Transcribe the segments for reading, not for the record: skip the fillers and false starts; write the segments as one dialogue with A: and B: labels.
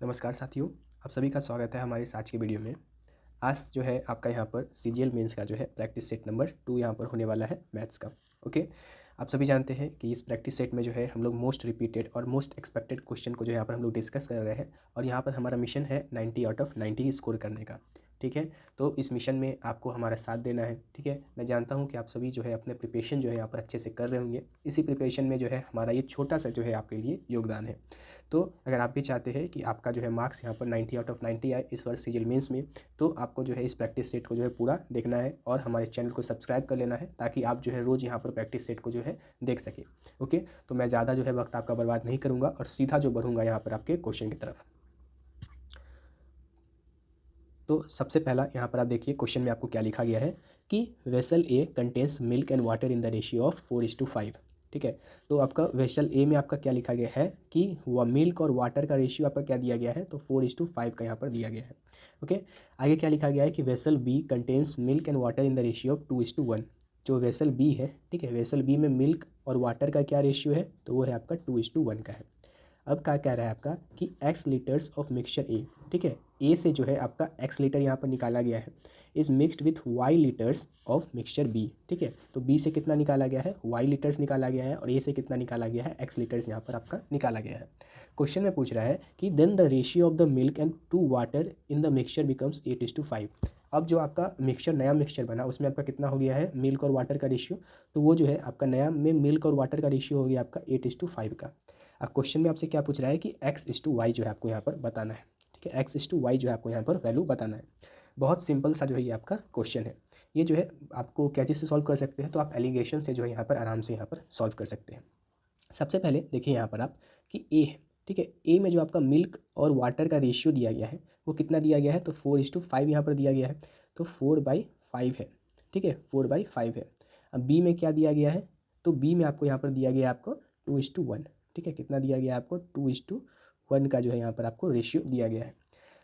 A: नमस्कार साथियों, आप सभी का स्वागत है हमारे इस आज के वीडियो में। आज जो है आपका यहाँ पर सीजीएल मेंस का जो है प्रैक्टिस सेट नंबर 2 यहाँ पर होने वाला है मैथ्स का। ओके, आप सभी जानते हैं कि इस प्रैक्टिस सेट में जो है हम लोग मोस्ट रिपीटेड और मोस्ट एक्सपेक्टेड क्वेश्चन को जो यहाँ पर हम लोग डिस्कस कर रहे हैं और यहाँ पर हमारा मिशन है 90 आउट ऑफ 90 स्कोर करने का। ठीक है, तो इस मिशन में आपको हमारा साथ देना है। ठीक है, मैं जानता हूँ कि आप सभी जो है अपने प्रिपरेशन जो है यहाँ पर अच्छे से कर रहे होंगे। इसी प्रिपरेशन में जो है हमारा ये छोटा सा जो है आपके लिए योगदान है। तो अगर आप भी चाहते हैं कि आपका जो है मार्क्स यहाँ पर 90 आउट ऑफ 90 आए इस वर्ष सीजीएल मेंस में, तो आपको जो है इस प्रैक्टिस सेट को जो है पूरा देखना है और हमारे चैनल को सब्सक्राइब कर लेना है ताकि आप जो है रोज़ यहाँ पर प्रैक्टिस सेट को जो है देख सकें। ओके, तो मैं ज़्यादा जो है वक्त आपका बर्बाद नहीं करूँगा और सीधा जो बढ़ूँगा यहाँ पर आपके क्वेश्चन की तरफ। तो सबसे पहला यहाँ पर आप देखिए क्वेश्चन में आपको क्या लिखा गया है कि vessel A contains milk and water in the ratio of 4:5। ठीक है, तो आपका वेसल ए में आपका क्या लिखा गया है कि वह मिल्क और वाटर का रेशियो आपका क्या दिया गया है, तो 4:5 का यहाँ पर दिया गया है। ओके, आगे क्या लिखा गया है कि vessel B contains milk and water in the ratio of 2:1। जो वेसल बी है, ठीक है, वेसल बी में मिल्क और वाटर का क्या रेशियो है, तो वो है आपका 2:1 का है। अब क्या कह रहा है आपका कि एक्स लीटर्स ऑफ मिक्सचर ए। ठीक है, ए से जो है आपका एक्स लीटर यहाँ पर निकाला गया है, is mixed with Y litres of mixture B. ठीक है, तो बी से कितना निकाला गया है, वाई लीटर्स निकाला गया है, और ए से कितना निकाला गया है, एक्स लीटर्स यहाँ पर आपका निकाला गया है। क्वेश्चन में पूछ रहा है कि then the ratio of the milk and to water in the mixture becomes 8:5। अब जो आपका मिक्सचर नया मिक्सचर बना उसमें आपका कितना हो गया है, मिल्क और वाटर का रेशियो, तो वो जो है आपका नया में मिल्क और वाटर का रेशियो हो गया आपका 8:5 का। अब क्वेश्चन में आपसे क्या पूछ रहा है कि x:y जो है आपको यहाँ पर बताना है। ठीक है, x:y जो है आपको यहाँ पर वैल्यू बताना है। बहुत सिंपल सा जो है ये आपका क्वेश्चन है। ये जो है आपको क्या चीज़ से सॉल्व कर सकते हैं, तो आप एलिगेशन से जो है यहाँ पर आराम से यहाँ पर सॉल्व कर सकते हैं। सबसे पहले देखिए यहाँ पर आप कि ए है। ठीक है, ए में जो आपका मिल्क और वाटर का रेशियो दिया गया है वो कितना दिया गया है, तो 4:5 यहाँ पर दिया गया है, तो 4/5 है। ठीक है, 4/5 है। अब बी में क्या दिया गया है, तो बी में आपको यहाँ पर दिया गया है आपको 2:1। ठीक है, कितना दिया गया है आपको, 2:1 का जो है यहाँ पर आपको रेशियो दिया गया है।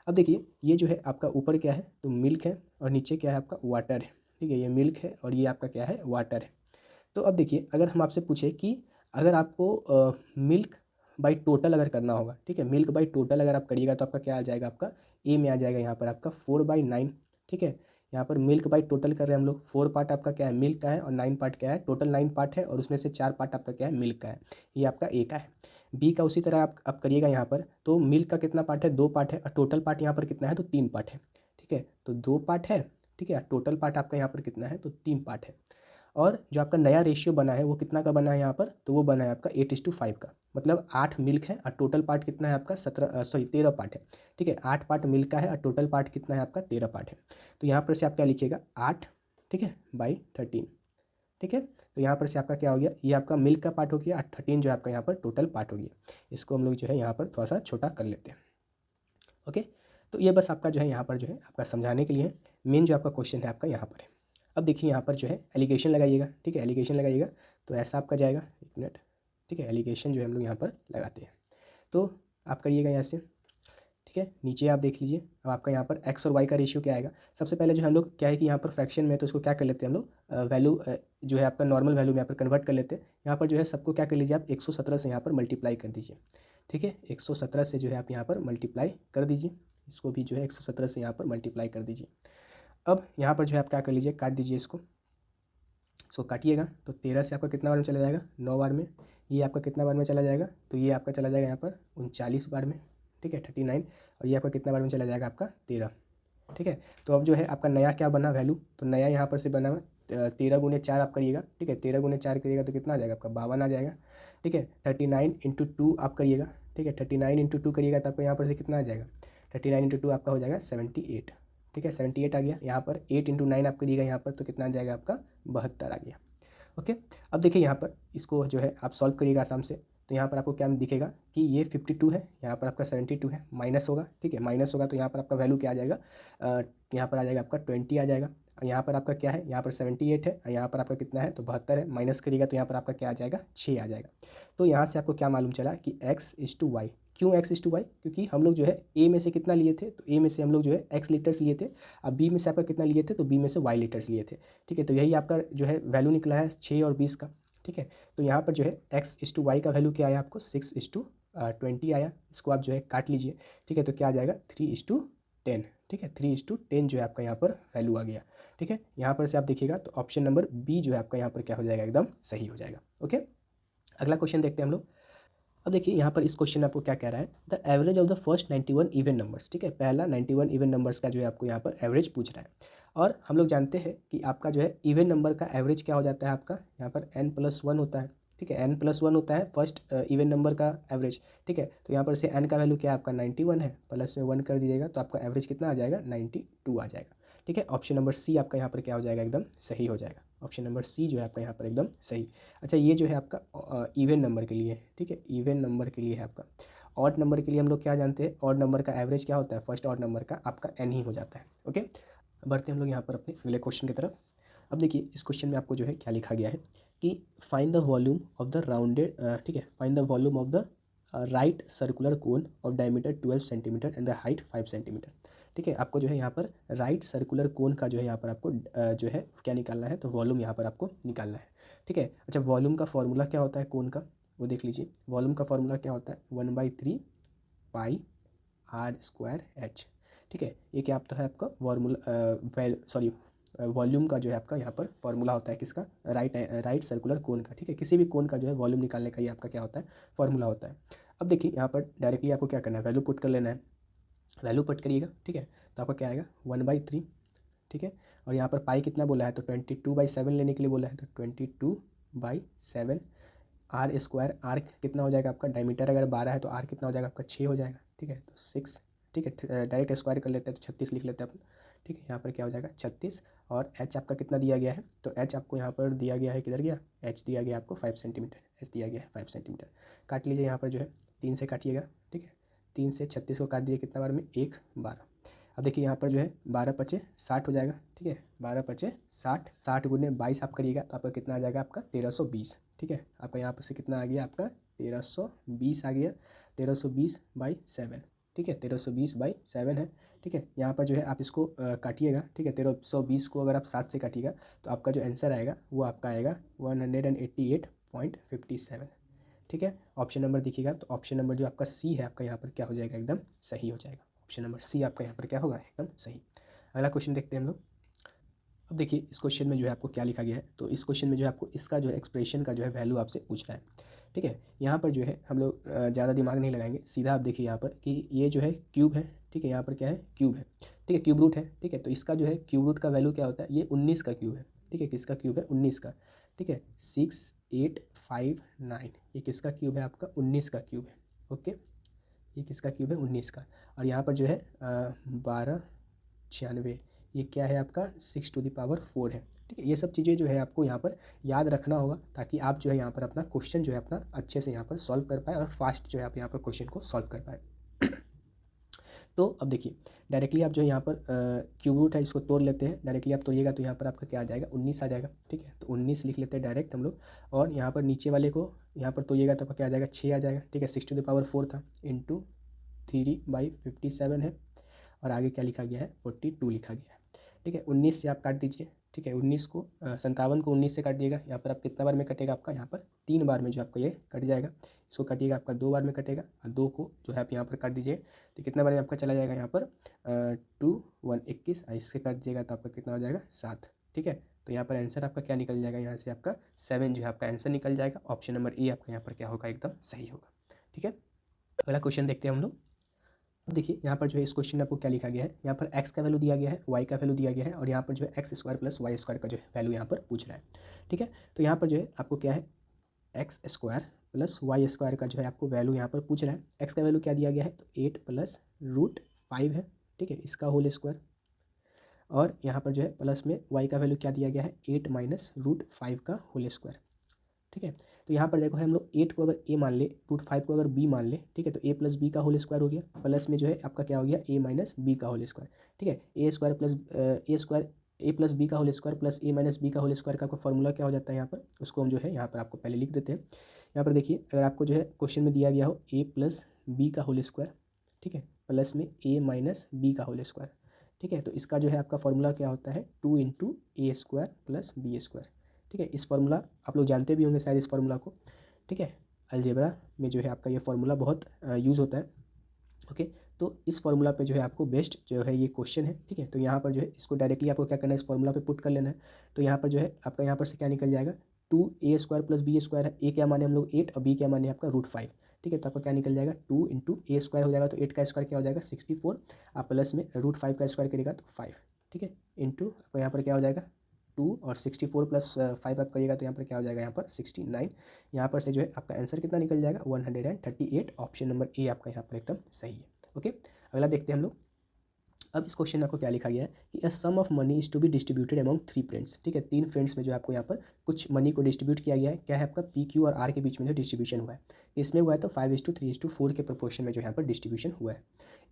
A: अब देखिए ये जो है आपका ऊपर क्या है, तो मिल्क है, और नीचे क्या है आपका वाटर है। ठीक है, ये मिल्क है और ये आपका क्या है, वाटर है। तो अब देखिए अगर हम आपसे पूछे कि अगर आपको मिल्क बाई टोटल अगर करना होगा, ठीक है, मिल्क बाई टोटल अगर आप करिएगा तो आपका क्या आ जाएगा, आपका ए में आ जाएगा यहाँ पर आपका 4/9। ठीक है, यहाँ पर मिल्क बाई टोटल कर रहे हैं हम लोग, 4 पार्ट आपका क्या है, मिल्क का है, और 9 पार्ट क्या है, टोटल 9 पार्ट है, और उसमें से 4 पार्ट आपका क्या है, मिल्क का है। ये आपका ए का है। बी का उसी तरह आप करिएगा यहाँ पर, तो मिल्क का कितना पार्ट है, 2 पार्ट है, और टोटल पार्ट यहाँ पर कितना है, तो 3 पार्ट है। ठीक है, तो 2 पार्ट है। ठीक है, टोटल पार्ट आपका यहाँ पर कितना है, तो 3 पार्ट है। और जो आपका नया रेशियो बना है वो कितना का बना है यहाँ पर, तो वो बना है आपका 8:5 का। मतलब 8 मिल्क है और टोटल पार्ट कितना है आपका 13 पार्ट है। ठीक है, 8 पार्ट मिल्क का है और टोटल पार्ट कितना है आपका 13 पार्ट है। तो यहाँ पर से आप क्या लिखिएगा, 8, ठीक है, बाई 13। ठीक है, तो यहाँ पर से आपका क्या हो गया, ये आपका मिल्क का पार्ट हो गया, और 13 जो है आपका यहाँ पर टोटल पार्ट हो गया। इसको हम लोग जो है यहाँ पर थोड़ा सा छोटा कर लेते हैं। ओके, तो ये बस आपका जो है यहाँ पर जो है आपका समझाने के लिए है। मेन जो आपका क्वेश्चन है आपका यहाँ पर है। अब देखिए यहाँ पर जो है एलिगेशन लगाइएगा। ठीक है, एलिगेशन लगाइएगा तो ऐसा आपका जाएगा, एक मिनट। ठीक है, एलिगेशन जो है हम लोग यहाँ पर लगाते हैं, तो आप करिएगा यहाँ से। ठीक है, नीचे आप देख लीजिए। अब आपका यहाँ पर एक्स और वाई का रेशियो क्या आएगा। सबसे पहले जो हम लोग क्या है कि यहाँ पर फ्रैक्शन में, तो इसको क्या कर लेते हैं हम लोग, वैल्यू जो है आपका नॉर्मल वैल्यू में यहाँ पर कन्वर्ट कर लेते हैं। यहाँ पर जो है सबको क्या कर लीजिए आप, 117 से यहाँ पर मल्टीप्लाई कर दीजिए। ठीक है, 117 से जो है आप यहाँ पर मल्टीप्लाई कर दीजिए। इसको भी जो है 117 से यहाँ पर मल्टीप्लाई कर दीजिए। अब यहाँ पर जो है आप क्या कर लीजिए, काट दीजिए इसको काटिएगा तो 13 से आपका कितना बार में चला जाएगा, 9 बार में। ये आपका कितना बार में चला जाएगा, तो ये आपका चला जाएगा यहाँ पर 39 बार में। ठीक है, 39। और ये आपका कितना बार में चला जाएगा, आपका 13। ठीक है, तो अब जो है आपका नया क्या बना वैल्यू, तो नया यहाँ पर से बना हुआ 13 × 4 आप करिएगा। ठीक है, 13 × 4 करिएगा तो कितना आ जाएगा, आपका 52 आ जाएगा। ठीक है, 39 × 2 आप करिएगा। ठीक है, 39 × 2 करिएगा तो आपको यहाँ पर से कितना आ जाएगा, 39 × 2 आपका हो जाएगा 78। ठीक है, 78 आ गया। यहाँ पर 8 × 9 आप करिएगा यहाँ पर, तो कितना आ जाएगा आपका 72 आ गया। ओके, अब देखिए यहाँ पर इसको जो है आप सॉल्व करिएगा आसाम से। तो यहाँ पर आपको क्या दिखेगा कि ये 52 है, यहाँ पर आपका 72 है, माइनस होगा। ठीक है, माइनस होगा तो यहाँ पर आपका वैल्यू क्या आ जाएगा, यहाँ पर आ जाएगा आपका 20 आ जाएगा। और यहाँ पर आपका क्या है, यहाँ पर 78 है, और यहाँ पर आपका कितना है, तो 72 है। माइनस करिएगा तो यहाँ पर आपका क्या आ जाएगा, 6 आ जाएगा। तो यहाँ से आपको क्या मालूम चला कि x:y। क्यों x:y, क्योंकि हम लोग जो है ए में से कितना लिए थे, तो ए में से हम लोग जो है x लीटर्स लिए थे। अब बी में से आपका कितना लिए थे, तो बी में से y लीटर्स लिए थे। ठीक है, तो यही आपका जो है वैल्यू निकला है 6 और 20 का। ठीक है, तो यहाँ पर जो है x:y का वैल्यू क्या आया आपको, 20 आया, इसको आप जो है काट लीजिए, ठीक है, तो क्या आ जाएगा 3:10, ठीक है, 3:10 जो है आपका यहाँ पर वैल्यू आ गया, ठीक है। यहाँ पर से आप देखिएगा तो ऑप्शन नंबर बी जो है आपका यहाँ पर क्या हो जाएगा, एकदम सही हो जाएगा। ओके, अगला क्वेश्चन देखते हैं हम लोग। अब देखिए यहाँ पर इस क्वेश्चन में आपको क्या कह रहा है, the average of the first 91 even numbers, ठीक है, पहला 91 इवन नंबर्स का जो है आपको यहाँ पर एवरेज पूछ रहा है। और हम लोग जानते हैं कि आपका जो है इवन नंबर का एवरेज क्या हो जाता है, आपका यहाँ पर n+1 होता है, ठीक है, n+1 होता है फर्स्ट इवन नंबर का एवरेज, ठीक है। तो यहाँ पर से n का वैल्यू क्या है आपका 91 है, प्लस में 1 कर दीजिएगा तो आपका एवरेज कितना आ जाएगा 92 आ जाएगा, ठीक है। ऑप्शन नंबर सी आपका यहाँ पर क्या हो जाएगा, एकदम सही हो जाएगा। ऑप्शन नंबर सी जो है आपका यहाँ पर एकदम सही। अच्छा, ये जो है आपका इवन नंबर के लिए है, ठीक है, इवन नंबर के लिए है आपका। ऑड नंबर के लिए हम लोग क्या जानते हैं, ऑड नंबर का एवरेज क्या होता है, फर्स्ट ऑड नंबर का आपका n ही हो जाता है। ओके, बढ़ते हैं हम लोग यहाँ पर अपने अगले क्वेश्चन की तरफ। अब देखिए इस क्वेश्चन में आपको जो है क्या लिखा गया है कि find the volume of the rounded, ठीक है, find the volume of the right circular cone of diameter 12 centimetre and the height 5 centimetre, ठीक है। आपको जो है यहाँ पर राइट सर्कुलर कोन का जो है यहाँ पर आपको जो है क्या निकालना है, तो वॉल्यूम यहाँ पर आपको निकालना है, ठीक है। अच्छा, वॉल्यूम का फॉर्मूला क्या होता है कोन का, वो देख लीजिए। वॉल्यूम का फॉर्मूला क्या होता है, 1/3 पाई r²h, ठीक है। ये क्या आप तो है आपका फॉर्मूला, वॉल्यूम का जो है आपका यहाँ पर फॉर्मूला होता है किसका, राइट सर्कुलर कोन का, ठीक है। किसी भी कोन का जो है वॉल्यूम निकालने का ये आपका क्या होता है, फॉर्मूला होता है। अब देखिए यहाँ पर डायरेक्टली आपको क्या करना है, वैल्यू पुट कर लेना है, वैल्यू पुट करिएगा, ठीक है। तो आपका क्या आएगा 1/3, ठीक है। और यहाँ पर पाई कितना बोला है, तो 22/7 लेने के लिए बोला है, तो 22/7 r², आर कितना हो जाएगा आपका, डायमीटर अगर 12 है तो आर कितना हो जाएगा आपका 6 हो जाएगा, ठीक है, तो 6, ठीक है। डायरेक्ट स्क्वायर कर लेते हैं तो 36 लिख लेते हैं अपन, ठीक है। यहाँ पर क्या हो जाएगा 36, और एच आपका कितना दिया गया है, तो एच आपको यहाँ पर दिया गया है, किधर गया, एच दिया गया आपको 5 सेंटीमीटर, एच दिया गया है 5 सेंटीमीटर। काट लीजिए यहाँ पर जो है 3 से काटिएगा, ठीक है, 3 से 36 को काट दीजिए कितना बार में, 1 12। अब देखिए यहाँ पर जो है 12×5 = 60 हो जाएगा, ठीक है, 12×5 = 60 गुने 22 आप करिएगा तो आपका कितना आ जाएगा, आपका 1320, ठीक है। आपका यहाँ पर से कितना आ गया, आपका 1320 आ गया, 1320/7, ठीक है, 1320/7 है, ठीक है। यहाँ पर जो है आप इसको काटिएगा, ठीक है, 1320 को अगर आप 7 से काटिएगा तो आपका जो आंसर आएगा वो आपका आएगा 188.57, ठीक है। ऑप्शन नंबर देखिएगा तो ऑप्शन नंबर जो आपका सी है आपका यहाँ पर क्या हो जाएगा, एकदम सही हो जाएगा। ऑप्शन नंबर सी आपका यहाँ पर क्या होगा, एकदम सही। अगला क्वेश्चन देखते हैं हम लोग। अब देखिए इस क्वेश्चन में जो है आपको क्या लिखा गया है, तो इस क्वेश्चन में जो है आपको इसका जो है एक्सप्रेशन का जो है वैल्यू आपसे पूछ रहा है, ठीक है। यहाँ पर जो है हम लोग ज़्यादा दिमाग नहीं लगाएंगे, सीधा आप देखिए यहाँ पर कि ये जो है क्यूब है, ठीक है, यहाँ पर क्या है, क्यूब है, ठीक है, क्यूब रूट है, ठीक है। तो इसका जो है क्यूब रूट का वैल्यू क्या होता है, ये 19 का क्यूब है, ठीक है, किसका क्यूब है, 19 का, ठीक है, 6859, ये किसका क्यूब है, आपका 19 का क्यूब है। ओके, ये किसका क्यूब है, 19 का। और यहाँ पर जो है 1296, ये क्या है आपका 6⁴ है, ठीक है। ये सब चीज़ें जो है आपको यहाँ पर याद रखना होगा ताकि आप जो है यहाँ पर अपना क्वेश्चन जो है अपना अच्छे से यहाँ पर सॉल्व कर पाए और फास्ट जो है आप यहाँ पर क्वेश्चन को सॉल्व कर पाए। तो अब देखिए डायरेक्टली आप जो है यहाँ पर क्यूब रूट है इसको तोड़ लेते हैं, डायरेक्टली आप तोड़िएगा तो यहाँ पर आपका क्या आ जाएगा, 19 आ जाएगा, ठीक है। तो 19 लिख लेते हैं डायरेक्ट हम लोग, और यहाँ पर नीचे वाले को यहाँ पर तोड़िएगा तो आपका क्या आ जाएगा, 6 आ जाएगा, ठीक है, 6⁴ था, इंटू 3/57 है, और आगे क्या लिखा गया है, 42 लिखा गया है, ठीक है। 19 से आप काट दीजिए, ठीक है, 19 को 57 को 19 से काट दिएगा, यहाँ पर आप कितना बार में कटेगा, आपका यहाँ पर 3 बार में जो आपको ये कट जाएगा। इसको काटिएगा आपका 2 बार में कटेगा, और 2 को जो है आप यहाँ पर काट दीजिए तो कितना बार में आपका चला जाएगा, यहाँ पर 2 1 21, इससे काट दीजिएगा तो आपका कितना हो जाएगा 7, ठीक है। तो यहाँ पर आंसर आपका क्या निकल जाएगा, यहाँ से आपका 7 जो है आपका आंसर निकल जाएगा। ऑप्शन नंबर ए आपका यहाँ पर क्या होगा, एकदम सही होगा, ठीक है। अगला क्वेश्चन देखते हैं हम लोग। अब देखिए यहाँ पर जो है इस क्वेश्चन में आपको क्या लिखा गया है, यहाँ पर x का वैल्यू दिया गया है, y का वैल्यू दिया गया है, और यहाँ पर जो है x² + y² का जो है वैल्यू यहाँ पर पूछ रहा है, ठीक है। तो यहाँ पर जो है आपको क्या है, x² + y² का जो है आपको वैल्यू यहाँ पर पूछ रहा है। x का वैल्यू क्या दिया गया है, तो 8 + √5 है, ठीक है, इसका होल स्क्वायर, और यहाँ पर जो है प्लस में y का वैल्यू क्या दिया गया है, 8 - √5 का होल स्क्वायर, ठीक है। तो यहाँ पर देखो हम लोग 8 को अगर a मान ले, √5 को अगर b मान ले, ठीक है, तो a + b का होल स्क्वायर हो गया, प्लस में जो है आपका क्या हो गया, a - b का होल स्क्वायर, ठीक है। a + b का whole square plus a - b का होल स्क्वायर का फॉर्मूला क्या हो जाता है, यहाँ पर उसको हम जो है यहाँ पर आपको पहले लिख देते हैं। यहाँ पर देखिए अगर आपको जो है क्वेश्चन में दिया गया हो a + b का होल स्क्वायर, ठीक है, प्लस में a - b का होल स्क्वायर, ठीक है, तो इसका जो है आपका फॉर्मूला क्या होता है, 2 × a² + b², ठीक है। इस फार्मूला आप लोग जानते भी होंगे शायद इस फार्मूला को, ठीक है। अलजेब्रा में जो है आपका ये फार्मूला बहुत यूज़ होता है। ओके, तो इस फार्मूला पे जो है आपको बेस्ट जो है ये क्वेश्चन है। ठीक है, तो यहाँ पर जो है इसको डायरेक्टली आपको क्या करना है, इस फार्मूला पे पुट कर लेना है। तो यहाँ पर जो है आपका यहाँ पर से क्या निकल जाएगा, 2a² + b² है। ए क्या माने हम लोग 8 और बी क्या माने आपका √5। ठीक है, तो आपका क्या निकल जाएगा 2 × a² हो जाएगा, तो 8 का स्क्वायर क्या हो जाएगा 64, आप प्लस में √5 का स्क्वायर करेगा तो 5। ठीक है, इंटू आपका यहाँ पर क्या हो जाएगा 2 और 64 + 5 आप करिएगा तो यहाँ पर क्या हो जाएगा यहाँ पर 69। यहाँ पर से जो है आपका आंसर कितना निकल जाएगा 138। ऑप्शन नंबर ए आपका यहाँ पर एकदम सही है। ओके, अगला देखते हैं हम लोग। अब इस क्वेश्चन में आपको क्या लिखा गया है कि a sum of money is to be distributed among 3 friends. ठीक है, 3 फ्रेंड्स में जो आपको यहाँ पर कुछ मनी को डिस्ट्रीब्यूट किया गया है। क्या है आपका पी क्यू और आर के बीच में जो डिस्ट्रीब्यूशन हुआ है, इसमें हुआ है तो 5:3:4 के प्रोपोर्शन में जो यहाँ पर डिस्ट्रीब्यूशन हुआ है।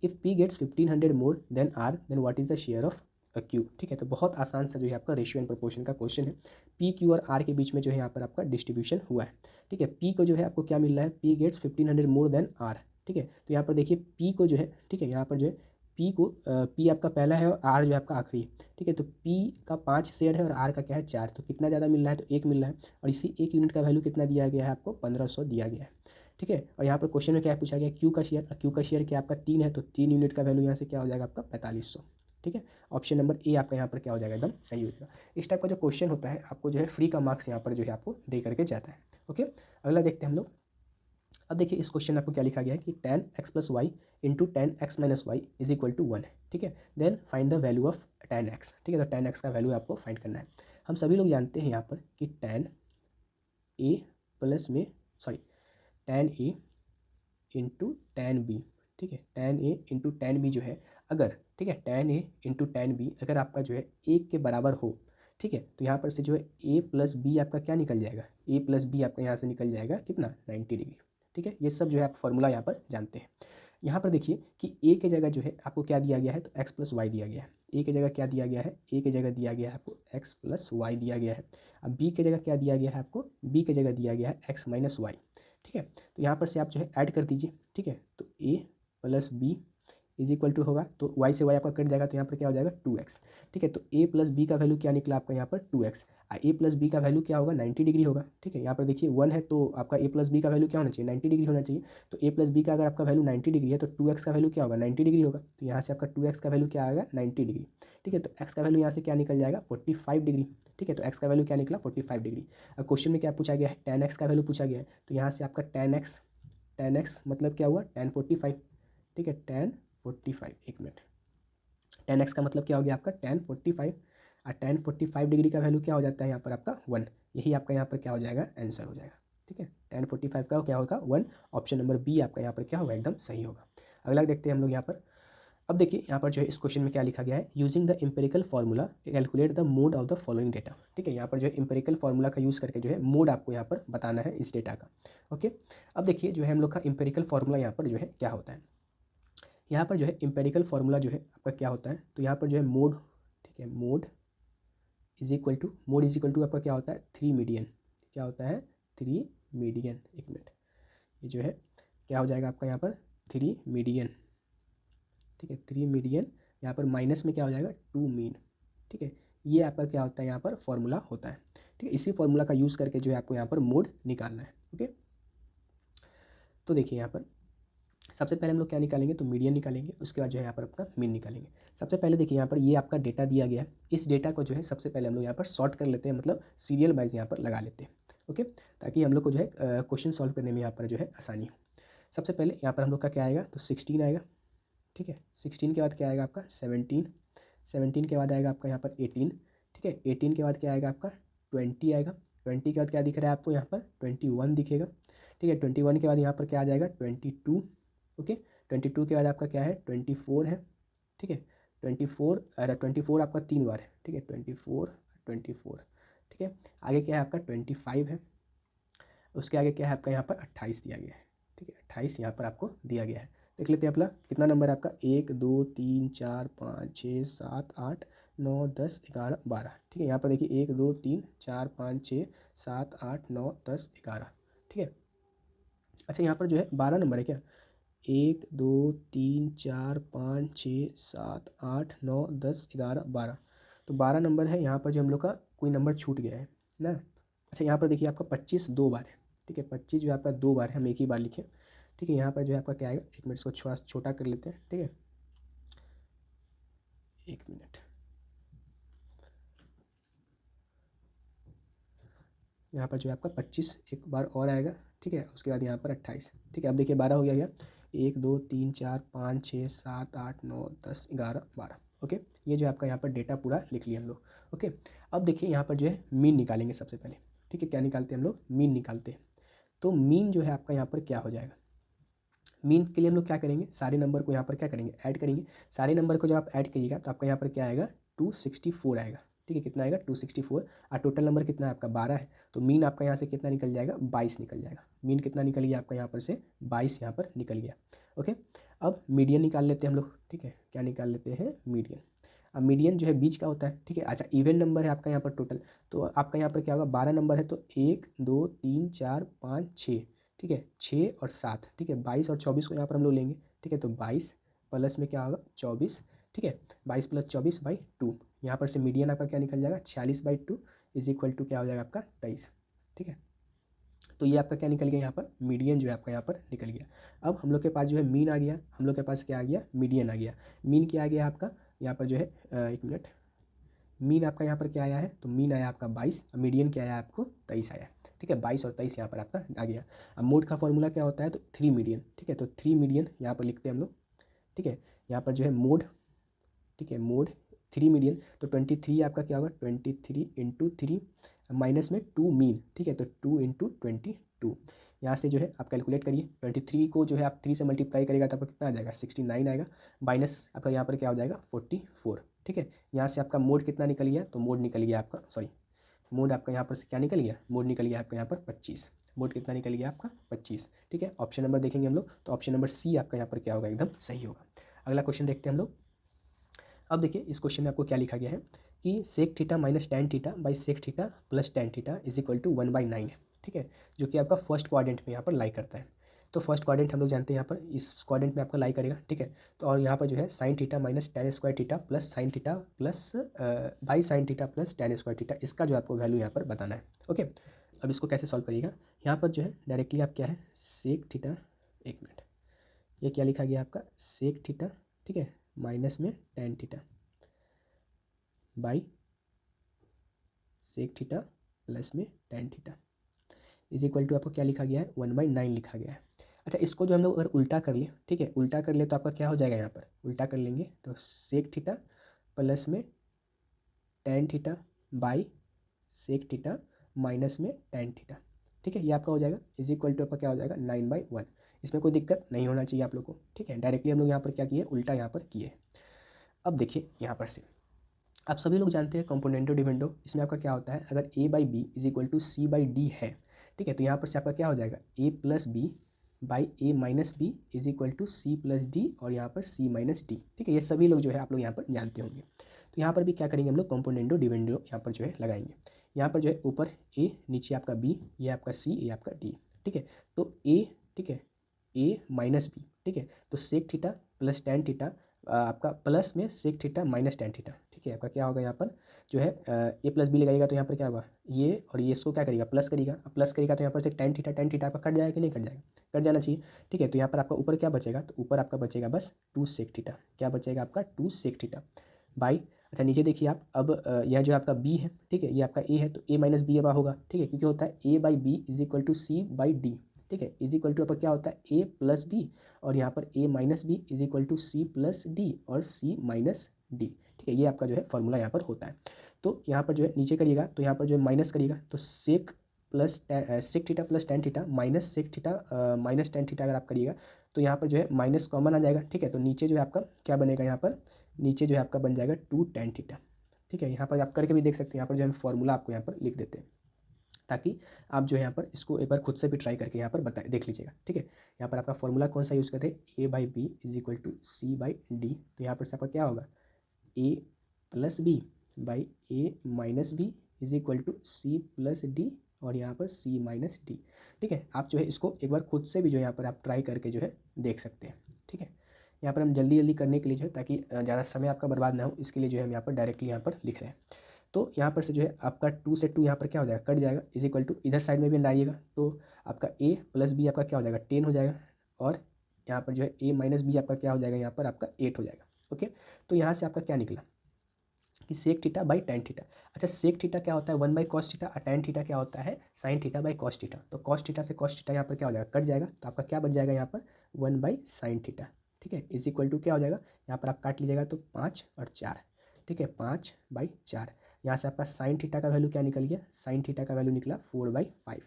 A: If P gets 1500 more than R then what is the share of Q. ठीक है, तो बहुत आसान सा जो है आपका रेशियो एंड प्रोपोर्शन का क्वेश्चन है। पी क्यू और आर के बीच में जो है यहाँ पर आपका डिस्ट्रीब्यूशन हुआ है। ठीक है, पी को जो है आपको क्या मिल रहा है, P gets 1500 more than R. ठीक है, तो यहाँ पर देखिए पी को जो है, ठीक है, यहाँ पर जो है पी को पी आपका पहला है और आर जो है आपका आखिरी है। ठीक है, तो पी का 5 शेयर है और आर का क्या है 4, तो कितना ज़्यादा मिल रहा है, तो 1 मिल रहा है। और इसी 1 यूनिट का वैल्यू कितना दिया गया है आपको 1500 दिया गया है। ठीक है, और यहाँ पर क्वेश्चन में क्या पूछा गया क्यू का शेयर, क्यू का शेयर क्या आपका 3 है, तो 3 यूनिट का वैल्यू यहाँ से क्या हो जाएगा आपका 4500। ठीक है, ऑप्शन नंबर ए आपका यहाँ पर क्या हो जाएगा एकदम सही हो जाएगा। इस टाइप का जो क्वेश्चन होता है आपको जो है फ्री का मार्क्स यहाँ पर जो है आपको दे करके जाता है। ओके, अगला देखते हैं हम लोग। अब देखिए इस क्वेश्चन में आपको क्या लिखा गया है कि tan x + y × tan x - y = 1 है। ठीक है, then find the value of tan x। ठीक है, तो tan x का वैल्यू आपको फाइंड करना है। हम सभी लोग जानते हैं यहाँ पर कि tan a प्लस में tan a × tan b। ठीक है, tan a × tan b जो है अगर, ठीक है, tan a × tan b अगर आपका जो है 1 के बराबर हो, ठीक है, तो यहाँ पर से जो है a + b आपका क्या निकल जाएगा, a + b आपका यहाँ से निकल जाएगा कितना 90 डिग्री। ठीक है, ये सब जो है आप फॉर्मूला यहाँ पर जानते हैं। यहाँ पर देखिए कि a के जगह जो है आपको क्या दिया गया है, तो x + y दिया गया है। a के जगह क्या दिया गया है, a के जगह दिया गया है आपको x + y दिया गया है। अब b के जगह क्या दिया गया है आपको, b के जगह दिया गया है x - y। ठीक है, तो यहाँ पर से आप जो है ऐड कर दीजिए। ठीक है, तो a + b = होगा, तो y से y आपका कट जाएगा, तो यहाँ पर क्या हो जाएगा 2x। ठीक है, तो a + b का वैल्यू क्या निकला आपका यहाँ पर 2x, a + b का वैल्यू क्या होगा 90 डिग्री होगा। ठीक है, यहाँ पर देखिए 1 है तो आपका a + b का वैल्यू क्या होना चाहिए 90 डिग्री होना चाहिए। तो a + b का अगर आपका वैल्यू 90 डिग्री है तो 2x का वैल्यू क्या होगा 90 डिग्री होगा। तो यहाँ से आपका 2x का वैल्यू क्या आएगा 90 डिग्री। ठीक है, तो x का वैल्यू यहाँ से क्या निकल जाएगा 45 डिग्री। ठीक है, तो x का वैल्यू क्या निकला 45 डिग्री। अब क्वेश्चन में क्या पूछा गया है tan x का वैल्यू पूछा गया है, तो यहाँ से आपका tan x मतलब क्या हुआ tan 45। ठीक है, tan 45, एक मिनट, tan x का मतलब क्या हो गया आपका tan 45, और tan 45 डिग्री का वैल्यू क्या हो जाता है यहाँ पर आपका 1। यही आपका यहाँ पर क्या हो जाएगा आंसर हो जाएगा। ठीक है, tan 45 का क्या होगा 1। ऑप्शन नंबर बी आपका यहाँ पर क्या होगा एकदम सही होगा। अगला देखते हैं हम लोग यहाँ पर। अब देखिए यहाँ पर जो है इस क्वेश्चन में क्या लिखा गया है, using the empirical formula calculate the mode of the following data. ठीक है, यहाँ पर जो है एम्पेरिकल फार्मूला का यूज़ करके जो है मोड आपको यहाँ पर बताना है इस डेटा का। ओके, अब देखिए जो है हम लोग का एम्पेरिकल फार्मूला यहाँ पर जो है क्या होता है, यहाँ पर जो है एम्पेरिकल फार्मूला जो है आपका क्या होता है, तो यहाँ पर जो है मोड, ठीक है, मोड इज इक्वल टू आपका क्या होता है 3 मीडियन। क्या होता है 3 मीडियन, एक मिनट, ये जो है क्या हो जाएगा आपका यहाँ पर 3 मीडियन। ठीक है, 3 मीडियन, यहाँ पर माइनस में क्या हो जाएगा 2 मीन। ठीक है, ये आपका क्या होता है यहाँ पर फॉर्मूला होता है। ठीक है, इसी फॉर्मूला का यूज़ करके जो है आपको यहाँ पर मोड निकालना है। ओके, तो देखिए यहाँ पर सबसे पहले हम लोग क्या निकालेंगे, तो मीडियन निकालेंगे, उसके बाद जो है यहाँ पर आपका मीन निकालेंगे। सबसे पहले देखिए यहाँ पर ये आपका डेटा दिया गया है, इस डेटा को जो है सबसे पहले हम लोग यहाँ पर सॉर्ट कर लेते हैं, मतलब सीरियल वाइज यहाँ पर लगा लेते हैं। ओके, ताकि हम लोग को जो है क्वेश्चन सॉल्व करने में यहाँ पर जो है आसानी हो। सबसे पहले यहाँ पर हम लोग का क्या आएगा, तो 16 आएगा। ठीक है, 16 के बाद क्या आएगा आपका 17, 17 के बाद आएगा आपका यहाँ पर 18। ठीक है, 18 के बाद क्या आएगा आपका 20 आएगा। 20 के बाद क्या दिख रहा है आपको यहाँ पर 21 दिखेगा। ठीक है, 21 के बाद यहाँ पर क्या आ जाएगा 22। ओके, 22 के बाद आपका क्या है 24 है। ठीक है, 24 आपका 3 बार है। ठीक है, 24। ठीक है, आगे क्या है आपका 25 है, उसके आगे क्या है आपका यहाँ पर 28 दिया गया है। ठीक है, 28 यहाँ पर आपको दिया गया है। देख लेते हैं अपना कितना नंबर है आपका 1 2 3 4 5 6 7 8 9 10 11 12। ठीक है, यहाँ पर देखिए 1 2 3 4 5 6 7 8 9 10 11। ठीक है, अच्छा यहाँ पर जो है 12 नंबर है क्या, 1 2 3 4 5 6 7 8 9 10 11 12, तो 12 नंबर है। यहाँ पर जो हम लोग का कोई नंबर छूट गया है ना। अच्छा यहाँ पर देखिए आपका 25 2 बार है। ठीक है। 25 जो है आपका 2 बार है, हम एक ही बार लिखें, ठीक है। यहाँ पर जो है आपका क्या आएगा, 1 मिनट, इसको छोटा कर लेते हैं, ठीक है, 1 मिनट। यहाँ पर जो है आपका 25 एक बार और आएगा, ठीक है। उसके बाद यहाँ पर 28, ठीक है। अब देखिए 12 हो गया, 1 2 3 4 5 6 7 8 9 10 11 12, ओके। ये जो आपका यहाँ पर डेटा पूरा लिख लिया हम लोग, ओके। अब देखिए यहाँ पर जो है मीन निकालेंगे सबसे पहले, ठीक है। क्या निकालते हैं हम लोग, मीन निकालते हैं। तो मीन जो है आपका यहाँ पर क्या हो जाएगा, मीन के लिए हम लोग क्या करेंगे, सारे नंबर को यहाँ पर क्या करेंगे, ऐड करेंगे। सारे नंबर को जब आप ऐड करिएगा तो आपका यहाँ पर क्या आएगा, 264 आएगा, ठीक है। कितना आएगा, 264। और टोटल नंबर कितना है आपका, 12 है। तो मीन आपका यहाँ से कितना निकल जाएगा, 22 निकल जाएगा। मीन कितना निकल गया आपका यहाँ पर से, 22 यहाँ पर निकल गया, ओके। अब मीडियन निकाल लेते हैं हम लोग, ठीक है। क्या निकाल लेते हैं, मीडियन। अब मीडियन जो है बीच का होता है, ठीक है। अच्छा, इवन नंबर है आपका यहाँ पर टोटल, तो आपका यहाँ पर क्या होगा, 12 नंबर है तो 1 2 3 4 5 6, ठीक है, 6 और 7, ठीक है। 22 और 24 को यहाँ पर हम लोग लेंगे, ठीक है। तो 22 प्लस में क्या होगा, 24, ठीक है। 22 + 24/2, यहाँ पर से मीडियन आपका क्या निकल जाएगा, 46/2 इज इक्वल टू क्या हो जाएगा आपका 23, ठीक है। तो ये आपका क्या निकल गया, यहाँ पर मीडियन जो है आपका यहाँ पर निकल गया। अब हम लोग के पास जो है मीन आ गया, हम लोग के पास क्या आ गया, मीडियन आ गया। मीन क्या आ गया आपका यहाँ पर जो है, 1 मिनट, मीन आपका यहाँ पर क्या आया है, तो मीन आया आपका 22, मीडियन क्या आया आपको, 23 आया, ठीक है। 22 और 23 यहाँ पर आपका आ गया। अब मोड का फॉर्मूला क्या होता है, तो 3 मीडियन, ठीक है। तो 3 मीडियन यहाँ पर लिखते हैं हम लोग, ठीक है। यहाँ पर जो है मोड, ठीक है, मोड 3 मीडियन, तो 23 आपका क्या होगा, 23 × 3 माइनस में 2 मीन, ठीक है। तो 2 × 22, यहाँ से जो है आप कैलकुलेट करिए। 23 को जो है आप 3 से मल्टीप्लाई करेगा तो आपका कितना आ जाएगा, 69 आएगा, माइनस आपका यहाँ पर क्या हो जाएगा, 44, ठीक है। यहाँ से आपका मोड कितना निकल गया, तो मोड निकल गया आपका, सॉरी, मोड आपका यहाँ पर से क्या निकल गया, मोड निकल गया आपका यहाँ पर 25, मोड कितना निकल गया आपका 25, ठीक है। ऑप्शन नंबर देखेंगे हम लोग, तो ऑप्शन नंबर सी आपका यहाँ पर क्या होगा, एकदम सही होगा। अगला क्वेश्चन देखते हैं हम लोग। अब देखिए इस क्वेश्चन में आपको क्या लिखा गया है कि sec theta minus tan theta by sec theta plus tan theta is equal to 1/9 है, ठीक है। जो कि आपका फर्स्ट क्वाड्रेंट में यहाँ पर लाई करता है। तो फर्स्ट क्वाड्रेंट हम लोग जानते हैं, यहाँ पर इस क्वाड्रेंट में आपका लाई करेगा, ठीक है। तो और यहाँ पर जो है sine theta minus tan square theta plus sign theta plus by sine theta plus tan square theta, इसका जो आपको वैल्यू यहाँ पर बताना है, ओके। अब इसको कैसे सॉल्व करिएगा, यहाँ पर जो है डायरेक्टली आप क्या है, सेक थीटा, 1 मिनट, ये क्या लिखा गया आपका, सेक थीटा, ठीक है, माइनस में tan theta by sec theta plus में tan theta is equal to आपको क्या लिखा गया है, 1/9 लिखा गया है। अच्छा, इसको जो हम लोग अगर उल्टा कर ले, ठीक है, उल्टा कर ले तो आपका क्या हो जाएगा, यहाँ पर उल्टा कर लेंगे तो सेक थीटा प्लस में tan theta by sec theta minus में टैन थीटा, ठीक है। ये आपका हो जाएगा इज इक्वल टू आपका क्या हो जाएगा, 9/1। इसमें कोई दिक्कत नहीं होना चाहिए आप लोग को, ठीक है। डायरेक्टली हम लोग यहाँ पर क्या किए, उल्टा यहाँ पर किए। अब देखिए यहाँ पर से आप सभी लोग जानते हैं कंपोनेंटो डिविडेंडो, इसमें आपका क्या होता है, अगर a/b is equal to c/d है, ठीक है। तो यहाँ पर से आपका क्या हो जाएगा, a + b by a - b is equal to c + d और यहाँ पर c - d, ठीक है। ये सभी लोग जो है आप लोग यहाँ पर जानते होंगे। तो यहाँ पर भी क्या करेंगे हम लोग, कंपोनेंटो डिविडेंडो यहाँ पर जो है लगाएंगे। यहाँ पर जो है ऊपर a, नीचे आपका b, ये आपका c, ये आपका d, ठीक है। तो a, ठीक है, a - b, ठीक है। तो sec theta plus tan theta आपका प्लस में sec theta minus tan theta, ठीक है। आपका क्या होगा, यहाँ पर जो है a + b लगाएगा तो यहाँ पर क्या होगा, ये और ये इसको क्या करेगा, प्लस करेगा। अब प्लस करेगा तो यहाँ पर से टैन थीटा आपका कट जाएगा कि नहीं कट जाएगा, कट जाना चाहिए, ठीक है। तो यहाँ पर आपका ऊपर क्या बचेगा, तो ऊपर आपका बचेगा बस 2 सेक थीटा, क्या बचेगा आपका 2 सेक थीटा बाई, अच्छा नीचे देखिए आप, अब यह जो आपका b है, ठीक है, ये आपका a है तो a - b अब होगा, ठीक है, क्योंकि होता है a/b is equal to c/d, ठीक है। इज इक्वल टू आपका क्या होता है, a + b और यहाँ पर a - b is equal to c + d और c - d, ठीक है। ये आपका जो है फॉर्मूला यहाँ पर होता है। तो यहाँ पर जो है नीचे करिएगा तो यहाँ पर जो है माइनस करिएगा तो sec theta plus tan theta minus sec theta minus tan theta अगर आप करिएगा तो यहाँ पर जो है माइनस कॉमन आ जाएगा, ठीक है। तो नीचे जो है आपका क्या बनेगा, यहाँ पर नीचे जो है आपका बन जाएगा 2 टैन थीटा, ठीक है। यहाँ पर आप करके भी देख सकते हैं, यहाँ पर जो हम फॉर्मूला आपको यहाँ पर लिख देते हैं ताकि आप जो है यहाँ पर इसको एक बार खुद से भी ट्राई करके यहाँ पर बताए देख लीजिएगा, ठीक है। यहाँ पर आपका फॉर्मूला कौन सा यूज़ कर रहे हैं, a/b is equal to c/d। तो यहाँ पर से आपका क्या होगा, a + b by a - b is equal to c + d और यहाँ पर c - d, ठीक है। आप जो है इसको एक बार खुद से भी जो है यहाँ पर आप ट्राई करके जो है देख सकते हैं, ठीक है। यहाँ पर हम जल्दी जल्दी करने के लिए जो है ताकि ज़्यादा समय आपका बर्बाद ना हो, इसके लिए जो है हम यहाँ पर डायरेक्टली यहाँ पर लिख रहे हैं। तो यहाँ पर से जो है आपका 2 से 2 यहाँ पर क्या हो जाएगा, कट जाएगा, इज इक्वल टू इधर साइड में भी लाइएगा तो आपका a प्लस बी आपका क्या हो जाएगा 10 हो जाएगा, और यहाँ पर जो है a माइनस बी आपका क्या हो जाएगा, यहाँ पर आपका 8 हो जाएगा। ओके, तो यहाँ से आपका क्या निकला कि sec theta by tan theta. अच्छा, सेक थीटा क्या होता है 1 बाई कॉस थीटा, और टैन थीटा क्या होता है sine theta by cos theta. तो कॉस थीटा से कॉस थीटा यहाँ पर क्या हो जाएगा, कट जाएगा, तो आपका क्या बच जाएगा यहाँ पर 1 बाई साइन थीटा। ठीक है, इज इक्वल टू क्या हो जाएगा, यहाँ पर आप काट लीजिएगा तो 5 और 4। ठीक है, 5/4। यहाँ से आपका साइन थीटा का वैल्यू क्या निकल गया, साइन थीटा का वैल्यू निकला 4/5।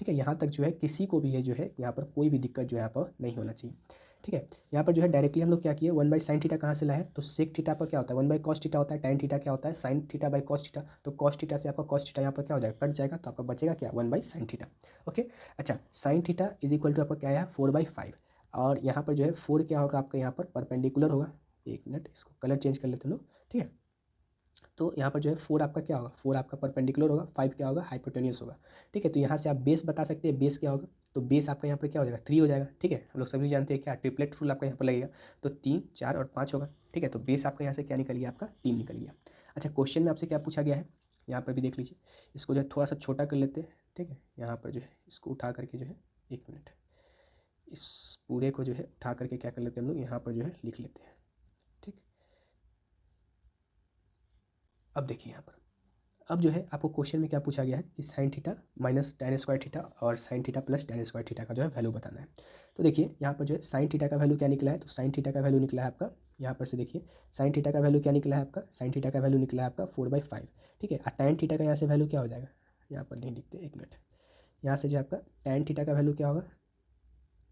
A: ठीक है, यहाँ तक जो है किसी को भी है जो है यहाँ पर कोई भी दिक्कत जो है यहाँ पर नहीं होना चाहिए। ठीक है, यहाँ पर जो है डायरेक्टली हम लोग क्या किए 1 बाई साइन थीटा कहाँ से लाए, तो सेक थीटा पर क्या होता है 1 बाई कॉस थीटा होता है, टैन थीटा क्या होता है sine theta by cos theta. तो कॉस थीटा से आपका कॉस थीटा यहाँ पर क्या हो जाएगा, कट जाएगा, तो आपका बचेगा क्या 1 बाई साइन थीटा। ओके, अच्छा sine theta is equal to आपका क्या है 4/5, और यहाँ पर जो है 4 क्या होगा आपका यहाँ पर परपेंडिकुलर होगा। एक मिनट, इसको कलर चेंज कर लेते हैं लोग। ठीक है, तो यहाँ पर जो है 4 आपका क्या होगा, 4 आपका परपेंडिकुलर होगा, 5 क्या होगा हाइपोटेनियस होगा। ठीक है, तो यहाँ से आप बेस बता सकते हैं, बेस क्या होगा, तो बेस आपका यहाँ पर क्या हो जाएगा 3 हो जाएगा। ठीक है, हम लोग सभी जानते हैं क्या ट्रिपलेट रूल आपका यहाँ पर लगेगा, तो 3, 4 और 5 होगा। ठीक है, तो बेस आपका यहाँ से क्या निकल गया, आपका 3 निकल गया। अच्छा, क्वेश्चन में आपसे क्या पूछा गया है, यहाँ पर भी देख लीजिए, इसको जो है थोड़ा सा छोटा कर लेते हैं। ठीक है, यहाँ पर जो है इसको उठा करके जो है, एक मिनट, इस पूरे को जो है उठा करके क्या कर लेते हैं हम लोग, यहाँ पर जो है लिख लेते हैं। ठीक, अब देखिए यहाँ पर, अब जो है आपको क्वेश्चन में क्या पूछा गया है कि sine theta minus tan square theta और sine theta plus tan square theta का जो है वैल्यू बताना है। तो देखिए यहाँ पर जो है साइन थीटा का वैल्यू क्या निकला है, तो साइन थीटा का वैल्यू निकला है आपका, यहाँ पर से देखिए साइन थीटा का वैल्यू क्या निकला है आपका, साइन थीटा का वैल्यू निकला है आपका 4/5। ठीक है, और टैन थीटा का यहाँ से वैल्यू क्या हो जाएगा, यहाँ पर नहीं लिखते, एक मिनट, यहाँ से जो आपका टैन थीटा का वैल्यू क्या होगा,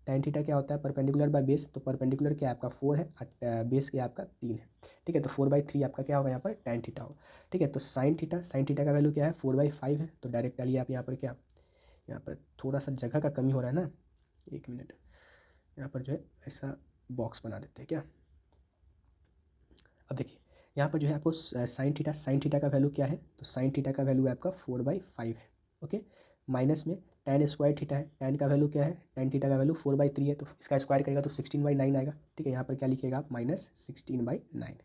A: टैन थीटा क्या होता है परपेंडिकुलर बाय बेस, तो परपेंडिकुलर क्या आपका 4 है और बेस क्या आपका 3 है। ठीक है, तो 4/3 आपका क्या होगा यहाँ पर टैन थीटा होगा। ठीक है, तो साइन थीटा का वैल्यू क्या है 4/5 है, तो डायरेक्ट डालिए आप यहाँ पर क्या, यहाँ पर थोड़ा सा जगह का कमी हो रहा है ना, एक मिनट, यहाँ पर जो है ऐसा बॉक्स बना देते हैं क्या। अब देखिए यहाँ पर जो है आपको साइन थीटा का वैल्यू क्या है, तो साइन थीटा का वैल्यू आपका 4/5 है। ओके, माइनस में टैन स्क्वायर थीटा है, टैन का वैल्यू क्या है, टैन थीटा का वैल्यू 4/3 है, तो इसका स्क्वायर करेगा तो 16/9 आएगा। ठीक है, यहाँ पर क्या लिखिएगा आप -16/9।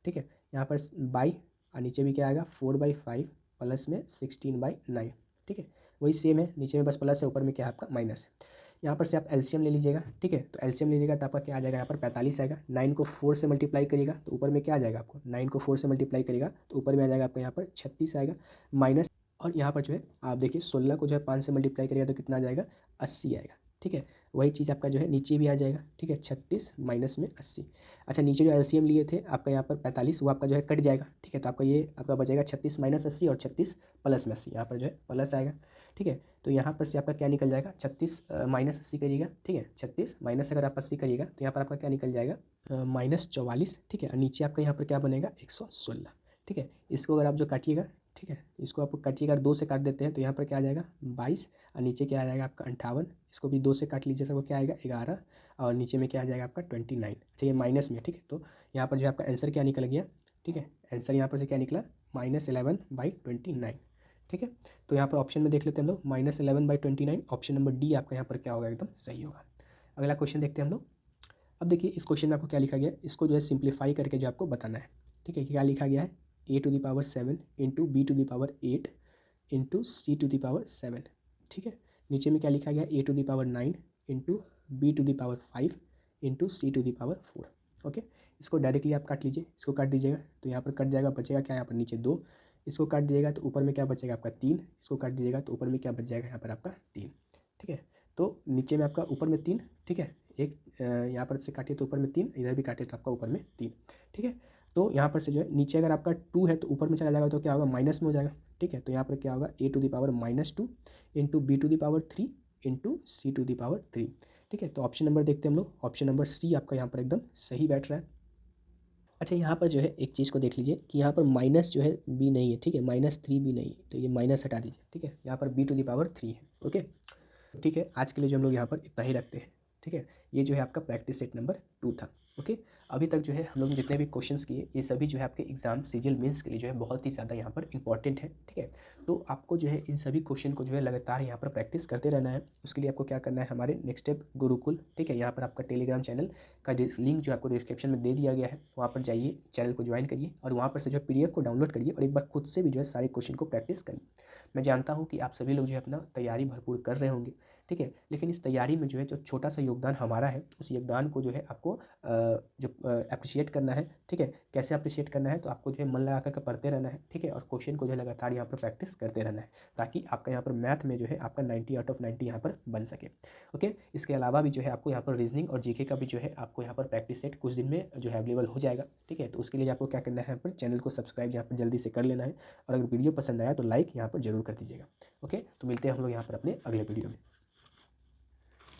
A: ठीक है, यहाँ पर बाई और नीचे भी क्या आएगा 4/5 प्लस में 16/9। ठीक है, वही सेम है, नीचे में बस प्लस है, ऊपर में क्या है आपका माइनस है। यहाँ पर से आप एलसीएम ले लीजिएगा। ठीक है, तो एलसीएम लीजिएगा तो आपका क्या आ जाएगा, यहाँ पर 45 आएगा, 9 को 4 से मल्टीप्लाई करिएगा तो ऊपर में क्या आ जाएगा आपको, 9 को 4 से मल्टीप्लाई करिएगा तो ऊपर में आ जाएगा आपका यहाँ पर 36 आएगा माइनस, और यहाँ पर जो है आप देखिए 16 को जो है 5 से मल्टीप्लाई करिएगा तो कितना आ जाएगा 80 आएगा। ठीक है, वही चीज़ आपका जो है नीचे भी आ जाएगा। ठीक है, 36 माइनस में 80। अच्छा, नीचे जो एलसीएम लिए थे आपका यहाँ पर 45, वो आपका जो है कट जाएगा। ठीक है, तो आपका ये आपका बचेगा 36 माइनस 80 और 36 प्लस में 80, यहाँ पर जो है प्लस आएगा। ठीक है, तो यहाँ पर से आपका क्या निकल जाएगा 36 माइनस 80 करिएगा। ठीक है, 36 माइनस अगर आप 80 करिएगा तो यहाँ पर आपका क्या निकल जाएगा -44। ठीक है, और नीचे आपका यहाँ पर क्या बनेगा 116। ठीक है, इसको अगर आप जो काटिएगा, ठीक है, इसको आप काटिएगा 2 से काट देते हैं तो यहाँ पर क्या आ जाएगा 22, और नीचे क्या आ जाएगा आपका 58, इसको भी 2 से काट लीजिए तो क्या आएगा 11, और नीचे में क्या आ जाएगा आपका 29। अच्छा, ये माइनस में। ठीक है, तो यहाँ पर जो आपका आंसर क्या निकल गया, ठीक है, आंसर यहाँ पर से क्या निकला -11/29। ठीक है, तो यहाँ पर ऑप्शन में देख लेते हैं हम लोग -11/29, ऑप्शन नंबर डी आपका यहाँ पर क्या होगा एकदम सही होगा। अगला क्वेश्चन देखते हैं हम लोग। अब देखिए इस क्वेश्चन में आपको क्या लिखा गया है, इसको जो है सिंप्लीफाई करके जो आपको बताना है। ठीक है, क्या लिखा गया है a⁴ into b⁴8 into c⁴7। ठीक है, नीचे में क्या लिखा गया a⁹ into b⁵ into c⁴। Okay, इसको डायरेक्टली आप काट लीजिए, इसको काट दीजिएगा तो यहाँ पर कट जाएगा, बचेगा क्या यहाँ पर नीचे 2, इसको काट दीजिएगा तो ऊपर में क्या बचेगा आपका 3, इसको काट दीजिएगा तो ऊपर में क्या बच जाएगा यहाँ पर आपका 3। ठीक है, तो नीचे में आपका ऊपर में 3। ठीक है, एक यहाँ पर से काटिए तो ऊपर में 3, इधर भी काटिए तो आपका ऊपर में 3। ठीक है, तो यहाँ पर से जो है नीचे अगर आपका 2 है तो ऊपर में चला जाएगा तो क्या होगा माइनस में हो जाएगा। ठीक है, तो यहाँ पर क्या होगा a⁻² into b⁻3 into c⁻3। ठीक है, तो ऑप्शन नंबर देखते हैं हम लोग, ऑप्शन नंबर सी आपका यहाँ पर एकदम सही बैठ रहा है। अच्छा, यहाँ पर जो है एक चीज़ को देख लीजिए कि यहाँ पर माइनस जो है बी नहीं है। ठीक है, -3 भी नहीं है, तो ये माइनस हटा दीजिए। ठीक है, यहाँ पर b⁻3 है। ओके, ठीक है, आज के लिए जो हम लोग यहाँ पर इतना ही रखते हैं। ठीक है, ये जो है आपका प्रैक्टिस सेट नंबर 2 था। ओके, अभी तक जो है हम लोग ने जितने भी क्वेश्चंस किए ये सभी जो है आपके एग्जाम सीजीएल मेंस के लिए जो है बहुत ही ज़्यादा यहाँ पर इंपॉर्टेंट है। ठीक है, तो आपको जो है इन सभी क्वेश्चन को जो है लगातार यहाँ पर प्रैक्टिस करते रहना है। उसके लिए आपको क्या करना है, हमारे नेक्स्ट स्टेप गुरुकुल, ठीक है, यहाँ पर आपका टेलीग्राम चैनल का लिंक जो आपको डिस्क्रिप्शन में दे दिया गया है, वहाँ पर जाइए, चैनल को ज्वाइन करिए और वहाँ पर से जो है पीडीएफ को डाउनलोड करिए और एक बार खुद से भी जो है सारे क्वेश्चन को प्रैक्टिस करिए। मैं जानता हूँ कि आप सभी लोग जो है अपना तैयारी भरपूर कर रहे होंगे, ठीक है, लेकिन इस तैयारी में जो है जो छोटा सा योगदान हमारा है उस योगदान को जो है आपको जो अप्रिशिएट करना है। ठीक है, कैसे अप्रिशिएट करना है, तो आपको जो है मन लगा कर पढ़ते रहना है। ठीक है, और क्वेश्चन को जो है लगातार यहाँ पर प्रैक्टिस करते रहना है ताकि आपका यहाँ पर मैथ में जो है आपका 90 आउट ऑफ 90 यहाँ पर बन सके। ओके, इसके अलावा भी जो है आपको यहाँ पर रीजनिंग और जीके का भी जो है आपको यहाँ पर प्रैक्टिस सेट कुछ दिन में जो है अवेलेबल हो जाएगा। ठीक है, तो उसके लिए आपको क्या करना है, यहाँ पर चैनल को सब्सक्राइब यहाँ पर जल्दी से कर लेना है और अगर वीडियो पसंद आया तो लाइक यहाँ पर जरूर कर दीजिएगा। ओके, तो मिलते हैं हम लोग यहाँ पर अपने अगले वीडियो में।